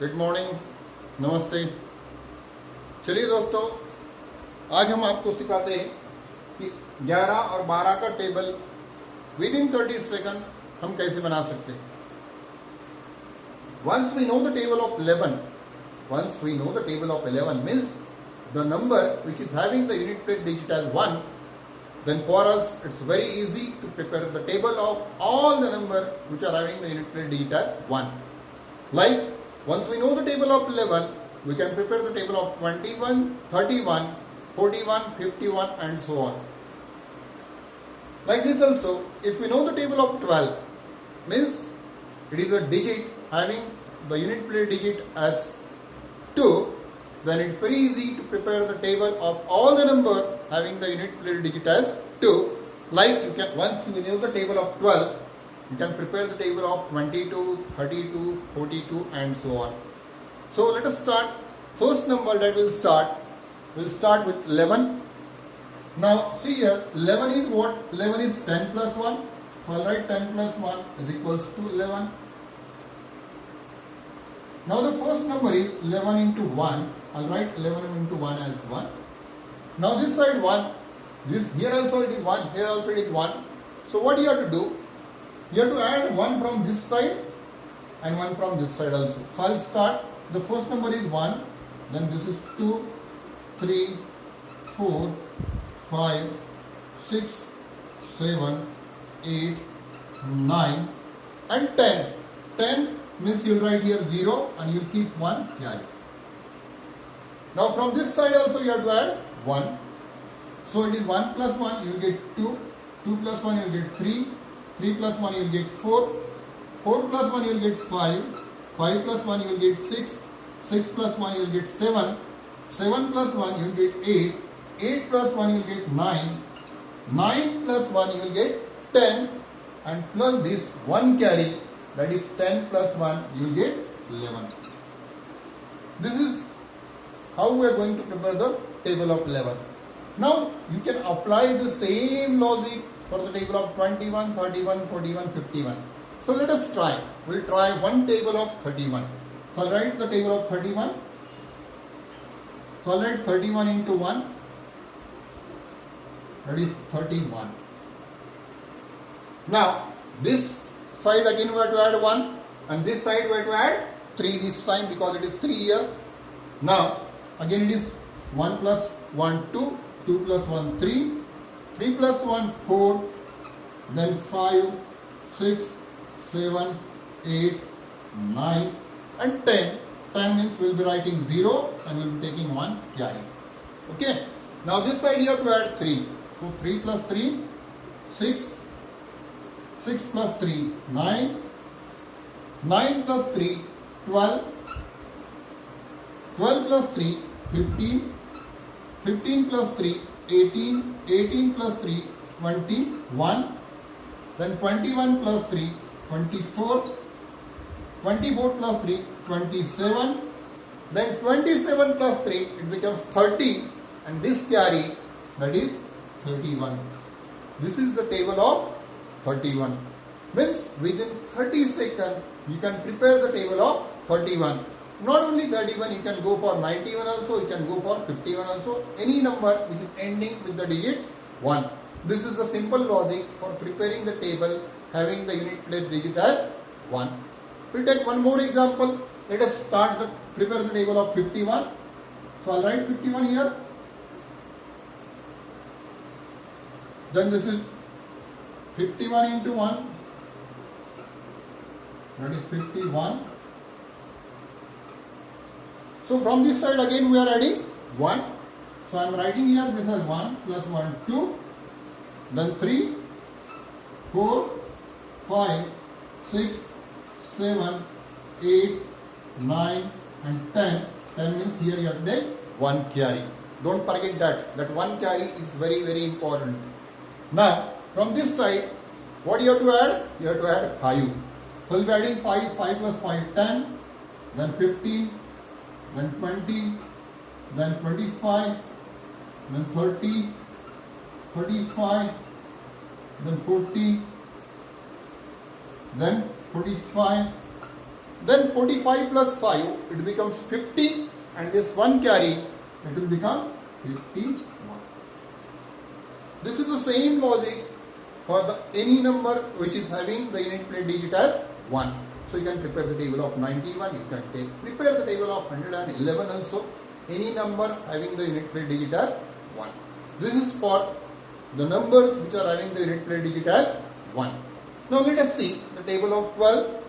Good morning, नमस्ते। चलिए दोस्तों, आज हम आपको सिखाते हैं कि 11 और 12 का टेबल विद इन 30 सेकंड हम कैसे बना सकते हैं। Once we know the table of 11 means the number which is having the unit plate digit as 1, then for us it's very easy to prepare the table of all the number which are having the unit plate digit as 1. Like, once we know the table of 11, we can prepare the table of 21, 31, 41, 51 and so on. Like this also, if we know the table of 12, means it is a digit having the unit plate digit as 2, then it's very easy to prepare the table of all the number having the unit plate digit as 2. Like you can, once you know the table of 12, you can prepare the table of 22, 32, 42 and so on. So let us start. First number that we'll start with 11. Now see here, 11 is what? 11 is 10 plus 1. So I'll write 10 plus 1 is equals to 11. Now the first number is 11 into 1. I'll write 11 into 1 as 1. Now this side 1. Here also it is 1. Here also it is 1. So what do you have to do? You have to add 1 from this side and 1 from this side also. So I'll start. The first number is 1. Then this is 2, 3, 4, 5, 6, 7, 8, 9 and 10. 10 means you'll write here 0 and you'll keep 1 carry. Now from this side also you have to add 1. So it is 1 plus 1 you will get 2. 2 plus 1 you will get 3. 3 plus 1 you will get 4. 4 plus 1 you will get 5. 5 plus 1 you will get 6. 6 plus 1 you will get 7. 7 plus 1 you will get 8. 8 plus 1 you will get 9. 9 plus 1 you will get 10. And plus this 1 carry, that is 10 plus 1 you will get 11. This is how we are going to prepare the table of 11. Now you can apply the same logic for the table of 21, 31, 41, 51. So let us try. We'll try one table of 31. So I'll write the table of 31. So I'll write 31 into 1. That is 31. Now this side again we have to add 1 and this side we have to add 3 this time because it is 3 here. Now again it is 1 plus 1 2, 2 plus 1 3, 3 plus 1 4, then 5, 6, 7, 8, 9 and 10. 10 means we will be writing 0 and we will be taking 1 carry. Okay. Now this side you have to add 3. So 3 plus 3, 6. 6 plus 3, 9. 9 plus 3, 12. 12 plus 3, 15. 15 plus 3, 18. 18 plus 3, 21. Then 21 plus 3, 24. 24 plus 3, 27. Then 27 plus 3, it becomes 30. And this carry, that is 31. This is the table of 31. Means within 30 seconds, you can prepare the table of 31. Not only 31, you can go for 91 also, you can go for 51 also. Any number which is ending with the digit 1. This is the simple logic for preparing the table having the unit plate digit as 1. We'll take one more example. Let us prepare the table of 51. So I'll write 51 here. Then this is 51 into 1. That is 51. So from this side again we are adding 1. So I am writing here this as 1 plus 1 2. Then 3, 4, 5, 6, 7, 8, 9 and 10. 10 means here you have to take 1 carry. Don't forget that 1 carry is very very important. Now from this side what you have to add? You have to add 5. So we'll be adding 5. 5 plus 5, 10. Then 15. Then 20. Then 25. Then 30. 35. Then 40. Then 45. Then 45 plus 5, it becomes 50, and this 1 carry, it will become 51. This is the same logic for the any number which is having the unit plate digit as 1. So you can prepare the table of 91, you can prepare the table of 111 also, any number having the unit plate digit as 1. This is for the numbers which are having the unit plate digit as 1. Now let us see the table of 12,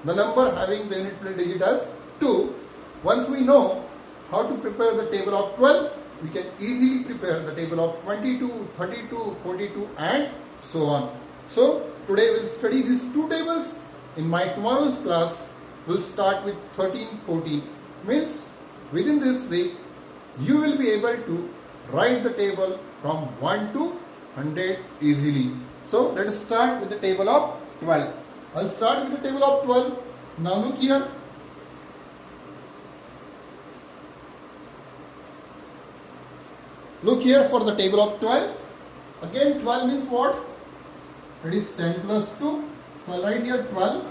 the number having the unit plate digit as 2. Once we know how to prepare the table of 12, we can easily prepare the table of 22, 32, 42 and so on. So today we will study these two tables. In my tomorrow's class, we will start with 13, 14. Means within this week, you will be able to write the table from 1 to 100 easily. So let us start with the table of 12. I'll start with the table of 12. Now look here. Look here for the table of 12. Again 12 means what? It is 10 plus 2. So I'll write here 12.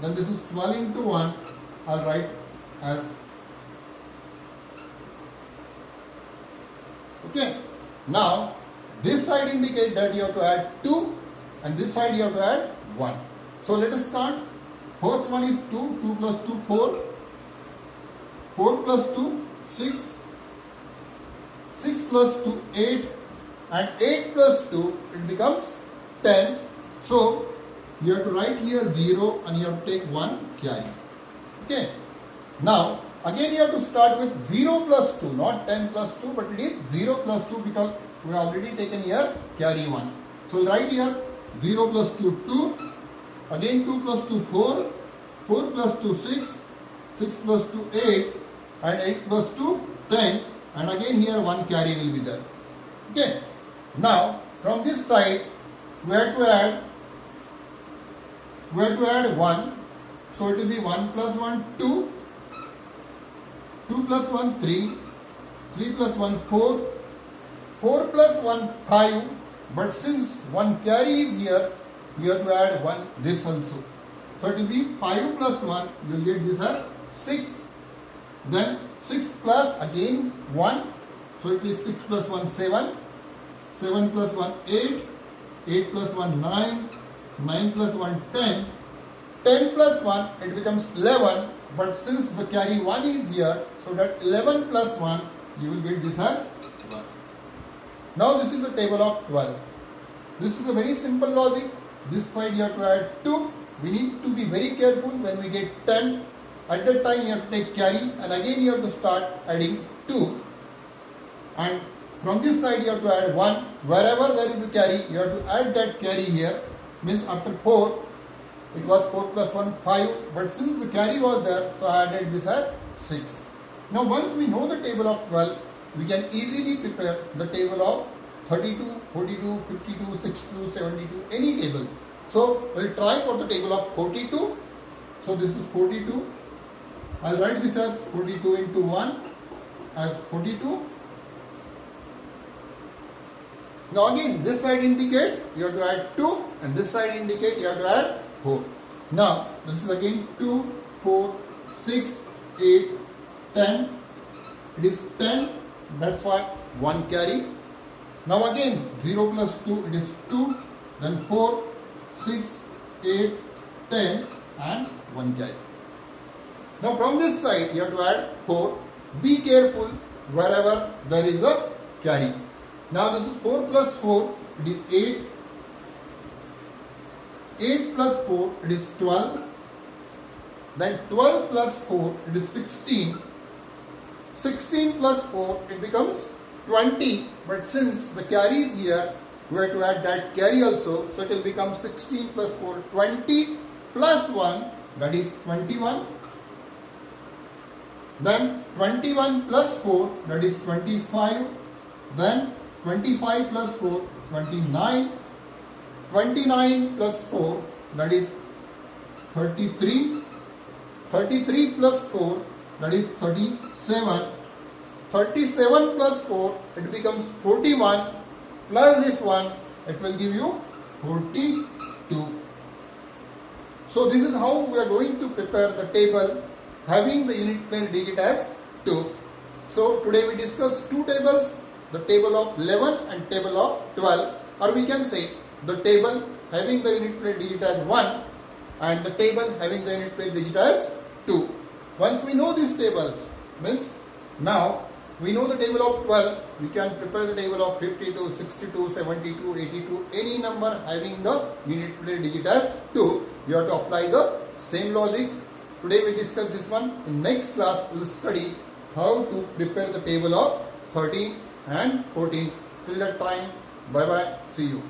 Then this is 12 into 1. I'll write as. Okay. Now this side indicate that you have to add 2 and this side you have to add 1. So let us start. First one is 2. 2 plus 2, 4. 4 plus 2, 6. 6 plus 2, 8. And 8 plus 2, it becomes 10. So you have to write here 0 and you have to take 1 carry. Okay. Now again you have to start with 0 plus 2, not 10 plus 2, but it is 0 plus 2 because we have already taken here carry 1. So write here 0 plus 2, 2. Again 2 plus 2, 4. 4 plus 2, 6. 6 plus 2, 8. And 8 plus 2, 10. And again here 1 carry will be there. Okay. Now from this side we have to add 1. So it will be 1 plus 1, 2. 2 plus 1, 3. 3 plus 1, 4. 4 plus 1, 5. But since 1 carry is here, you have to add 1 this also. So it will be 5 plus 1, you will get this as 6. Then 6 plus again 1. So it is 6 plus 1, 7. 7 plus 1, 8. 8 plus 1, 9. 9 plus 1, 10. 10 plus 1, it becomes 11. But since the carry 1 is here, so that 11 plus 1, you will get this as 1. Now this is the table of 12. This is a very simple logic. This side you have to add 2. We need to be very careful when we get 10. At that time you have to take carry and again you have to start adding 2. And from this side you have to add 1. Wherever there is a carry, you have to add that carry here. Means after 4, it was 4 plus 1, 5. But since the carry was there, so I added this as 6. Now once we know the table of 12, we can easily prepare the table of 32, 42, 52, 62, 72, any table. So we'll try for the table of 42. So this is 42. I'll write this as 42 into 1 as 42. Now again this side indicate you have to add 2 and this side indicate you have to add 4. Now this is again 2, 4, 6, 8, 10. It is 10. That's why 1 carry. Now again 0 plus 2, it is 2. Then 4, 6, 8, 10 and 1 carry. Now from this side you have to add 4. Be careful wherever there is a carry. Now this is 4 plus 4, it is 8. 8 plus 4, it is 12. Then 12 plus 4, it is 16. 16 plus 4, it becomes 20. But since the carry is here, we have to add that carry also. So it will become 16 plus 4, 20 plus 1, that is 21. Then 21 plus 4, that is 25. Then 25 plus 4, 29. 29 plus 4, that is 33. 33 plus 4, that is 37. 37 plus 4, it becomes 41. Plus this one, it will give you 42. So this is how we are going to prepare the table having the unit place digit as 2. So today we discussed two tables, the table of 11 and table of 12, or we can say the table having the unit place digit as 1 and the table having the unit place digit as 2. Once we know these tables, means now we know the table of 12, we can prepare the table of 52, 62, 72, 82, any number having the unit place digit as 2. You have to apply the same logic. Today we discuss this one. In next class we will study how to prepare the table of 13 and 14. Till that time, bye bye, see you.